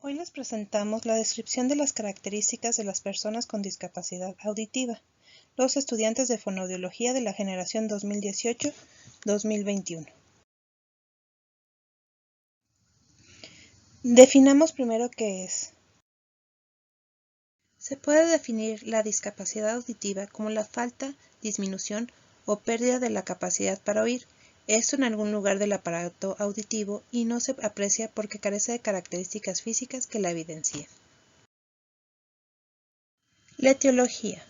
Hoy les presentamos la descripción de las características de las personas con discapacidad auditiva, los estudiantes de fonoaudiología de la generación 2018-2021. Definamos primero qué es. Se puede definir la discapacidad auditiva como la falta, disminución o pérdida de la capacidad para oír, esto en algún lugar del aparato auditivo y no se aprecia porque carece de características físicas que la evidencien. La etiología.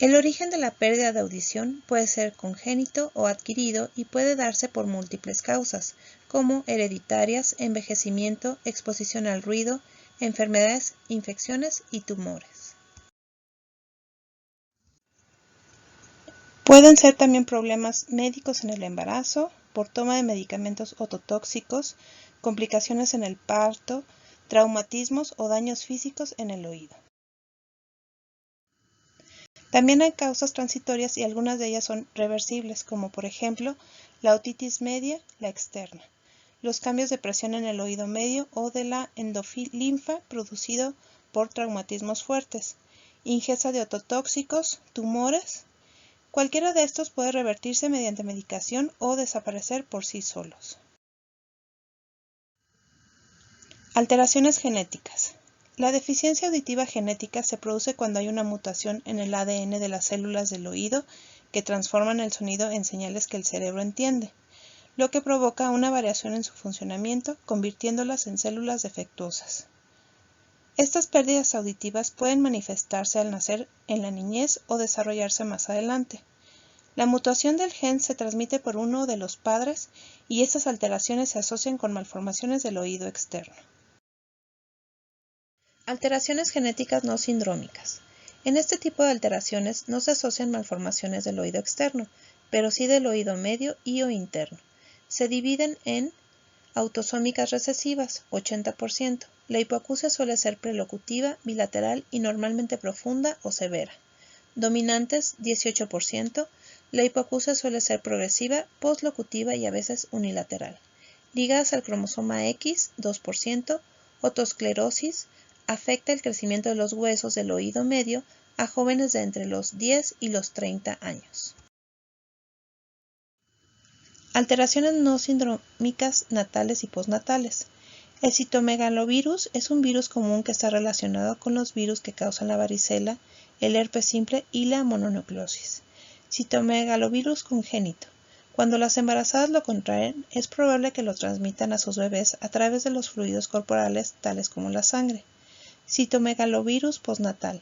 El origen de la pérdida de audición puede ser congénito o adquirido y puede darse por múltiples causas, como hereditarias, envejecimiento, exposición al ruido, enfermedades, infecciones y tumores. Pueden ser también problemas médicos en el embarazo, por toma de medicamentos ototóxicos, complicaciones en el parto, traumatismos o daños físicos en el oído. También hay causas transitorias y algunas de ellas son reversibles, como por ejemplo la otitis media, la externa, los cambios de presión en el oído medio o de la endolinfa producido por traumatismos fuertes, ingesta de ototóxicos, tumores. Cualquiera de estos puede revertirse mediante medicación o desaparecer por sí solos. Alteraciones genéticas. La deficiencia auditiva genética se produce cuando hay una mutación en el ADN de las células del oído que transforman el sonido en señales que el cerebro entiende, lo que provoca una variación en su funcionamiento, convirtiéndolas en células defectuosas. Estas pérdidas auditivas pueden manifestarse al nacer en la niñez o desarrollarse más adelante. La mutación del gen se transmite por uno de los padres y estas alteraciones se asocian con malformaciones del oído externo. Alteraciones genéticas no sindrómicas. En este tipo de alteraciones no se asocian malformaciones del oído externo, pero sí del oído medio y o interno. Se dividen en autosómicas recesivas, 80%. La hipoacusia suele ser prelocutiva, bilateral y normalmente profunda o severa. Dominantes, 18%. La hipoacusia suele ser progresiva, postlocutiva y a veces unilateral. Ligadas al cromosoma X, 2%. Otosclerosis, afecta el crecimiento de los huesos del oído medio a jóvenes de entre los 10 y los 30 años. Alteraciones no sindrómicas natales y postnatales. El citomegalovirus es un virus común que está relacionado con los virus que causan la varicela, el herpes simple y la mononucleosis. Citomegalovirus congénito. Cuando las embarazadas lo contraen, es probable que lo transmitan a sus bebés a través de los fluidos corporales, tales como la sangre. Citomegalovirus postnatal.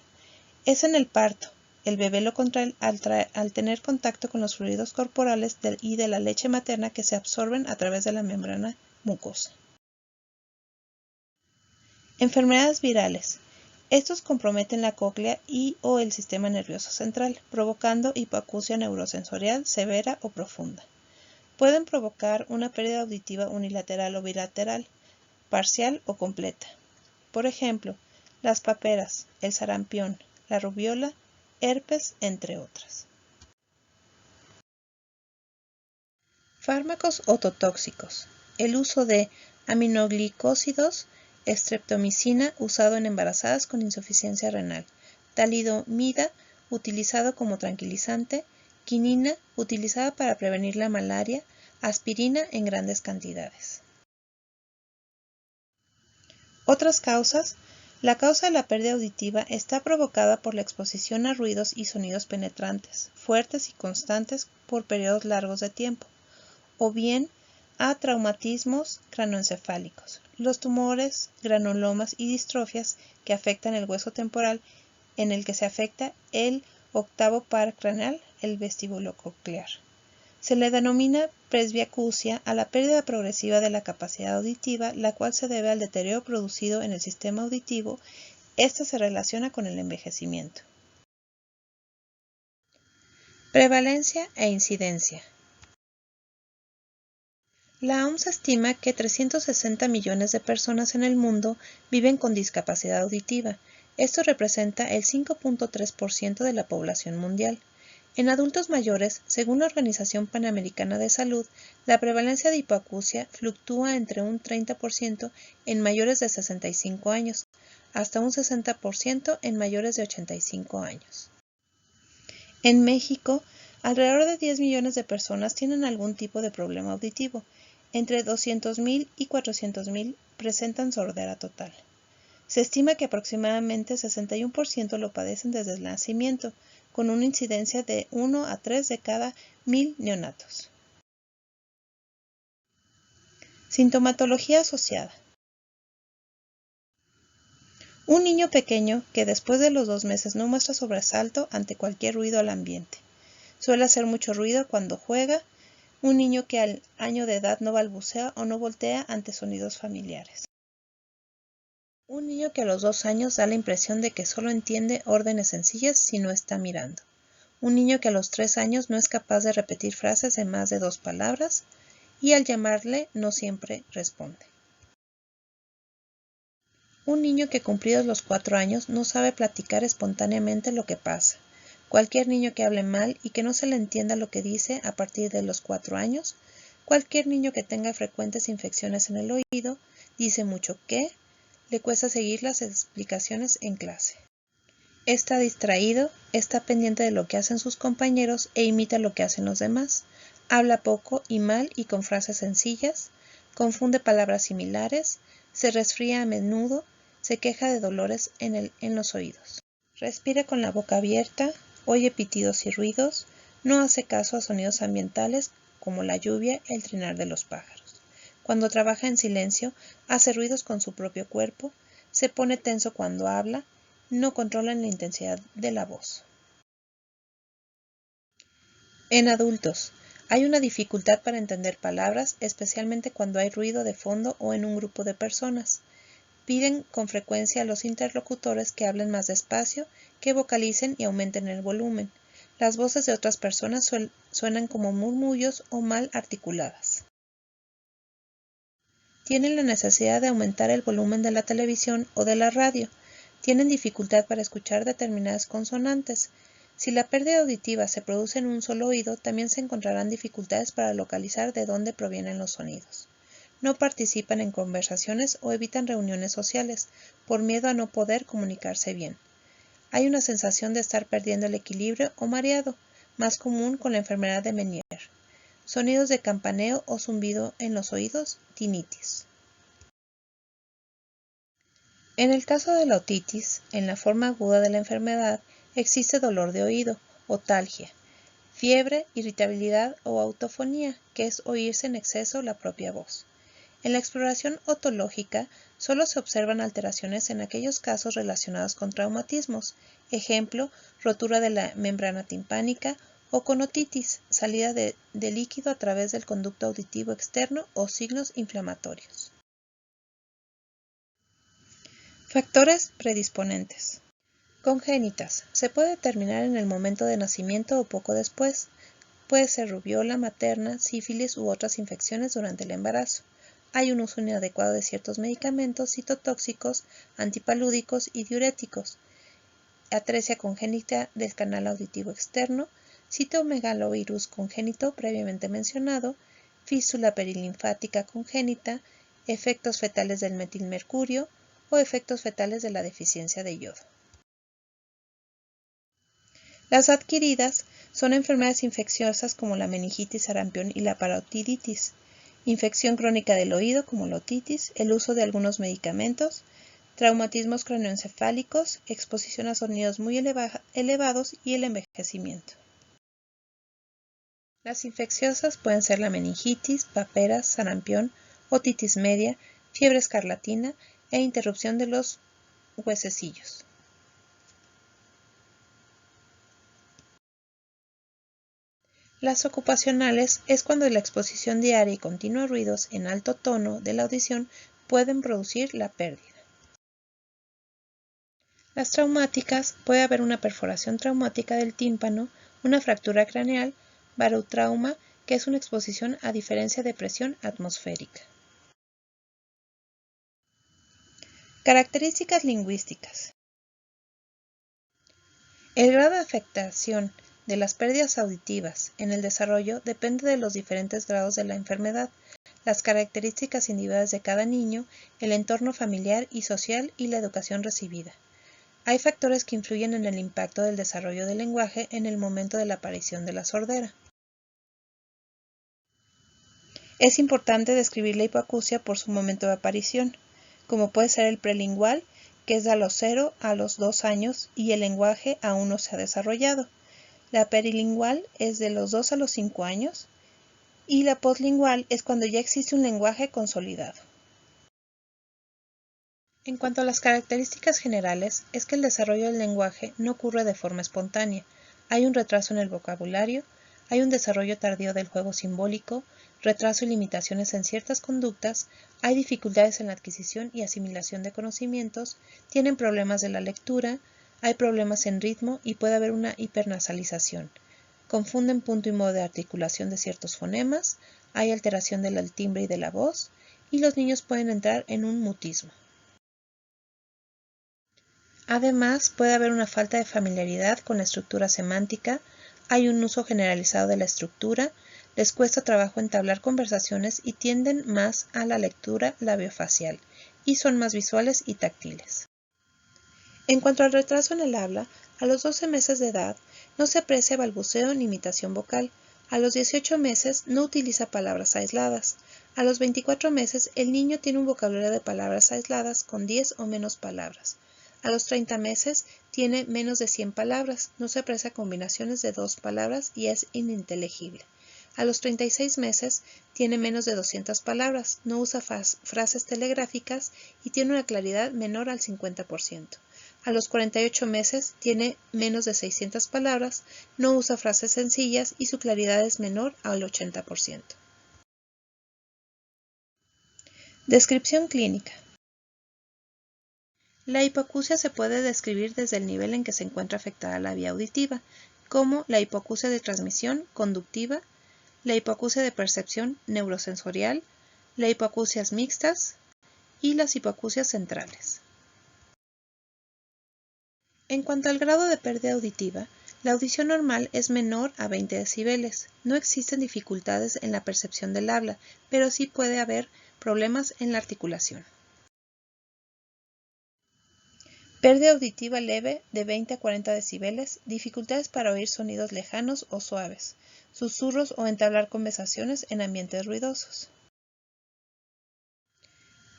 Es en el parto. El bebé lo contrae al tener contacto con los fluidos corporales y de la leche materna que se absorben a través de la membrana mucosa. Enfermedades virales. Estos comprometen la cóclea y o el sistema nervioso central, provocando hipoacusia neurosensorial severa o profunda. Pueden provocar una pérdida auditiva unilateral o bilateral, parcial o completa. Por ejemplo, las paperas, el sarampión, la rubiola, herpes, entre otras. Fármacos ototóxicos. El uso de aminoglicósidos, streptomicina usado en embarazadas con insuficiencia renal, talidomida utilizado como tranquilizante, quinina utilizada para prevenir la malaria, aspirina en grandes cantidades. Otras causas. La causa de la pérdida auditiva está provocada por la exposición a ruidos y sonidos penetrantes, fuertes y constantes por periodos largos de tiempo, o bien a traumatismos cranoencefálicos, los tumores, granulomas y distrofias que afectan el hueso temporal, en el que se afecta el octavo par craneal, el vestíbulo coclear. Se le denomina presbiacusia a la pérdida progresiva de la capacidad auditiva, la cual se debe al deterioro producido en el sistema auditivo. Esta se relaciona con el envejecimiento. Prevalencia e incidencia. La OMS estima que 360 millones de personas en el mundo viven con discapacidad auditiva. Esto representa el 5.3% de la población mundial. En adultos mayores, según la Organización Panamericana de Salud, la prevalencia de hipoacusia fluctúa entre un 30% en mayores de 65 años, hasta un 60% en mayores de 85 años. En México, alrededor de 10 millones de personas tienen algún tipo de problema auditivo. Entre 200,000 y 400,000 presentan sordera total. Se estima que aproximadamente 61% lo padecen desde el nacimiento, con una incidencia de 1 a 3 de cada 1,000 neonatos. Sintomatología asociada. Un niño pequeño que después de los 2 meses no muestra sobresalto ante cualquier ruido al ambiente. Suele hacer mucho ruido cuando juega. Un niño que al año de edad no balbucea o no voltea ante sonidos familiares. Un niño que a los 2 años da la impresión de que solo entiende órdenes sencillas si no está mirando. Un niño que a los 3 años no es capaz de repetir frases de más de 2 palabras y al llamarle no siempre responde. Un niño que cumplidos los 4 años no sabe platicar espontáneamente lo que pasa. Cualquier niño que hable mal y que no se le entienda lo que dice a partir de los 4 años. Cualquier niño que tenga frecuentes infecciones en el oído, dice mucho que, le cuesta seguir las explicaciones en clase. Está distraído, está pendiente de lo que hacen sus compañeros e imita lo que hacen los demás. Habla poco y mal y con frases sencillas, confunde palabras similares, se resfría a menudo, se queja de dolores en los oídos. Respira con la boca abierta, oye pitidos y ruidos, no hace caso a sonidos ambientales como la lluvia y el trinar de los pájaros. Cuando trabaja en silencio, hace ruidos con su propio cuerpo, se pone tenso cuando habla, no controla la intensidad de la voz. En adultos, hay una dificultad para entender palabras, especialmente cuando hay ruido de fondo o en un grupo de personas. Piden con frecuencia a los interlocutores que hablen más despacio, que vocalicen y aumenten el volumen. Las voces de otras personas suenan como murmullos o mal articuladas. Tienen la necesidad de aumentar el volumen de la televisión o de la radio. Tienen dificultad para escuchar determinadas consonantes. Si la pérdida auditiva se produce en un solo oído, también se encontrarán dificultades para localizar de dónde provienen los sonidos. No participan en conversaciones o evitan reuniones sociales, por miedo a no poder comunicarse bien. Hay una sensación de estar perdiendo el equilibrio o mareado, más común con la enfermedad de Meniere. Sonidos de campaneo o zumbido en los oídos, tinnitus. En el caso de la otitis, en la forma aguda de la enfermedad, existe dolor de oído, otalgia, fiebre, irritabilidad o autofonía, que es oírse en exceso la propia voz. En la exploración otológica, solo se observan alteraciones en aquellos casos relacionados con traumatismos, ejemplo, rotura de la membrana timpánica o con otitis, salida de líquido a través del conducto auditivo externo o signos inflamatorios. Factores predisponentes. Congénitas. Se puede determinar en el momento de nacimiento o poco después. Puede ser rubiola materna, sífilis u otras infecciones durante el embarazo. Hay un uso inadecuado de ciertos medicamentos citotóxicos, antipalúdicos y diuréticos. Atresia congénita del canal auditivo externo, citomegalovirus congénito previamente mencionado, fístula perilinfática congénita, efectos fetales del metilmercurio o efectos fetales de la deficiencia de yodo. Las adquiridas son enfermedades infecciosas como la meningitis, sarampión y la parotiditis, infección crónica del oído como la otitis, el uso de algunos medicamentos, traumatismos craneoencefálicos, exposición a sonidos muy elevados y el envejecimiento. Las infecciosas pueden ser la meningitis, paperas, sarampión, otitis media, fiebre escarlatina e interrupción de los huesecillos. Las ocupacionales es cuando la exposición diaria y continua a ruidos en alto tono de la audición pueden producir la pérdida. Las traumáticas, puede haber una perforación traumática del tímpano, una fractura craneal, barotrauma, que es una exposición a diferencia de presión atmosférica. Características lingüísticas. El grado de afectación de las pérdidas auditivas en el desarrollo depende de los diferentes grados de la enfermedad, las características individuales de cada niño, el entorno familiar y social y la educación recibida. Hay factores que influyen en el impacto del desarrollo del lenguaje en el momento de la aparición de la sordera. Es importante describir la hipoacusia por su momento de aparición, como puede ser el prelingual, que es de los 0 a los 2 años y el lenguaje aún no se ha desarrollado. La perilingual es de los 2 a los 5 años y la postlingual es cuando ya existe un lenguaje consolidado. En cuanto a las características generales, es que el desarrollo del lenguaje no ocurre de forma espontánea. Hay un retraso en el vocabulario, hay un desarrollo tardío del juego simbólico, retraso y limitaciones en ciertas conductas, hay dificultades en la adquisición y asimilación de conocimientos, tienen problemas de la lectura, hay problemas en ritmo y puede haber una hipernasalización. Confunden punto y modo de articulación de ciertos fonemas, hay alteración del timbre y de la voz, y los niños pueden entrar en un mutismo. Además, puede haber una falta de familiaridad con la estructura semántica, hay un uso generalizado de la estructura, les cuesta trabajo entablar conversaciones y tienden más a la lectura labiofacial, y son más visuales y táctiles. En cuanto al retraso en el habla, a los 12 meses de edad no se aprecia balbuceo ni imitación vocal, a los 18 meses no utiliza palabras aisladas, a los 24 meses el niño tiene un vocabulario de palabras aisladas con 10 o menos palabras. A los 30 meses tiene menos de 100 palabras, no se aprecia combinaciones de 2 palabras y es ininteligible. A los 36 meses tiene menos de 200 palabras, no usa frases telegráficas y tiene una claridad menor al 50%. A los 48 meses tiene menos de 600 palabras, no usa frases sencillas y su claridad es menor al 80%. Descripción clínica. La hipoacusia se puede describir desde el nivel en que se encuentra afectada la vía auditiva, como la hipoacusia de transmisión conductiva, la hipoacusia de percepción neurosensorial, las hipoacusias mixtas y las hipoacusias centrales. En cuanto al grado de pérdida auditiva, la audición normal es menor a 20 decibeles. No existen dificultades en la percepción del habla, pero sí puede haber problemas en la articulación. Pérdida auditiva leve de 20 a 40 decibeles, dificultades para oír sonidos lejanos o suaves, susurros o entablar conversaciones en ambientes ruidosos.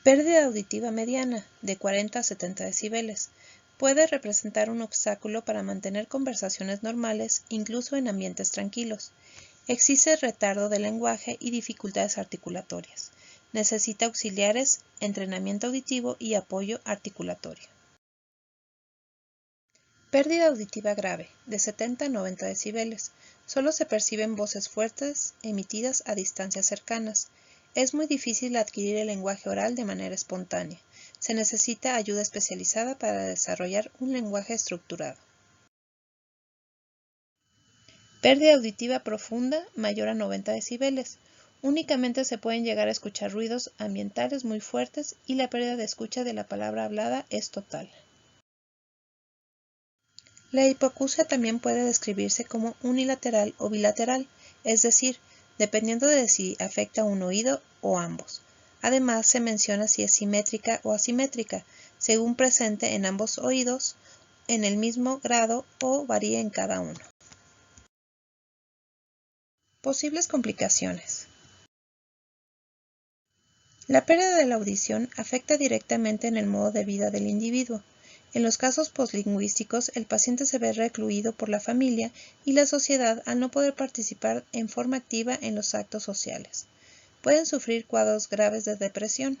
Pérdida auditiva mediana de 40 a 70 decibeles. Puede representar un obstáculo para mantener conversaciones normales incluso en ambientes tranquilos. Existe retardo del lenguaje y dificultades articulatorias. Necesita auxiliares, entrenamiento auditivo y apoyo articulatorio. Pérdida auditiva grave, de 70 a 90 decibeles. Solo se perciben voces fuertes emitidas a distancias cercanas. Es muy difícil adquirir el lenguaje oral de manera espontánea. Se necesita ayuda especializada para desarrollar un lenguaje estructurado. Pérdida auditiva profunda mayor a 90 decibeles. Únicamente se pueden llegar a escuchar ruidos ambientales muy fuertes y la pérdida de escucha de la palabra hablada es total. La hipoacusia también puede describirse como unilateral o bilateral, es decir, dependiendo de si afecta un oído o ambos. Además, se menciona si es simétrica o asimétrica, según presente en ambos oídos, en el mismo grado o varía en cada uno. Posibles complicaciones. La pérdida de la audición afecta directamente en el modo de vida del individuo. En los casos poslingüísticos, el paciente se ve recluido por la familia y la sociedad al no poder participar en forma activa en los actos sociales. Pueden sufrir cuadros graves de depresión.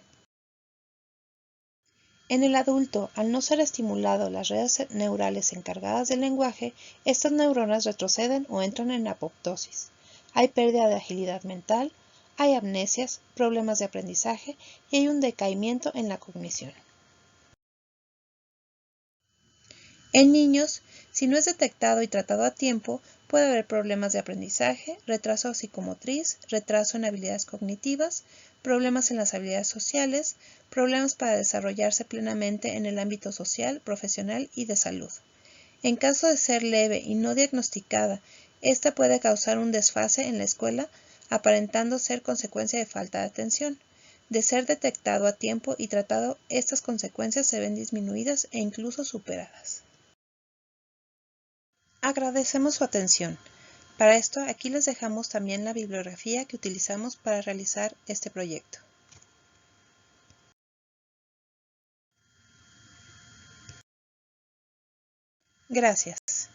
En el adulto, al no ser estimulado las redes neurales encargadas del lenguaje, estas neuronas retroceden o entran en apoptosis. Hay pérdida de agilidad mental, hay amnesias, problemas de aprendizaje y hay un decaimiento en la cognición. En niños, si no es detectado y tratado a tiempo, puede haber problemas de aprendizaje, retraso psicomotriz, retraso en habilidades cognitivas, problemas en las habilidades sociales, problemas para desarrollarse plenamente en el ámbito social, profesional y de salud. En caso de ser leve y no diagnosticada Esta puede causar un desfase en la escuela, aparentando ser consecuencia de falta de atención. De ser detectado a tiempo y tratado, estas consecuencias se ven disminuidas e incluso superadas. Agradecemos su atención. Para esto, aquí les dejamos también la bibliografía que utilizamos para realizar este proyecto. Gracias.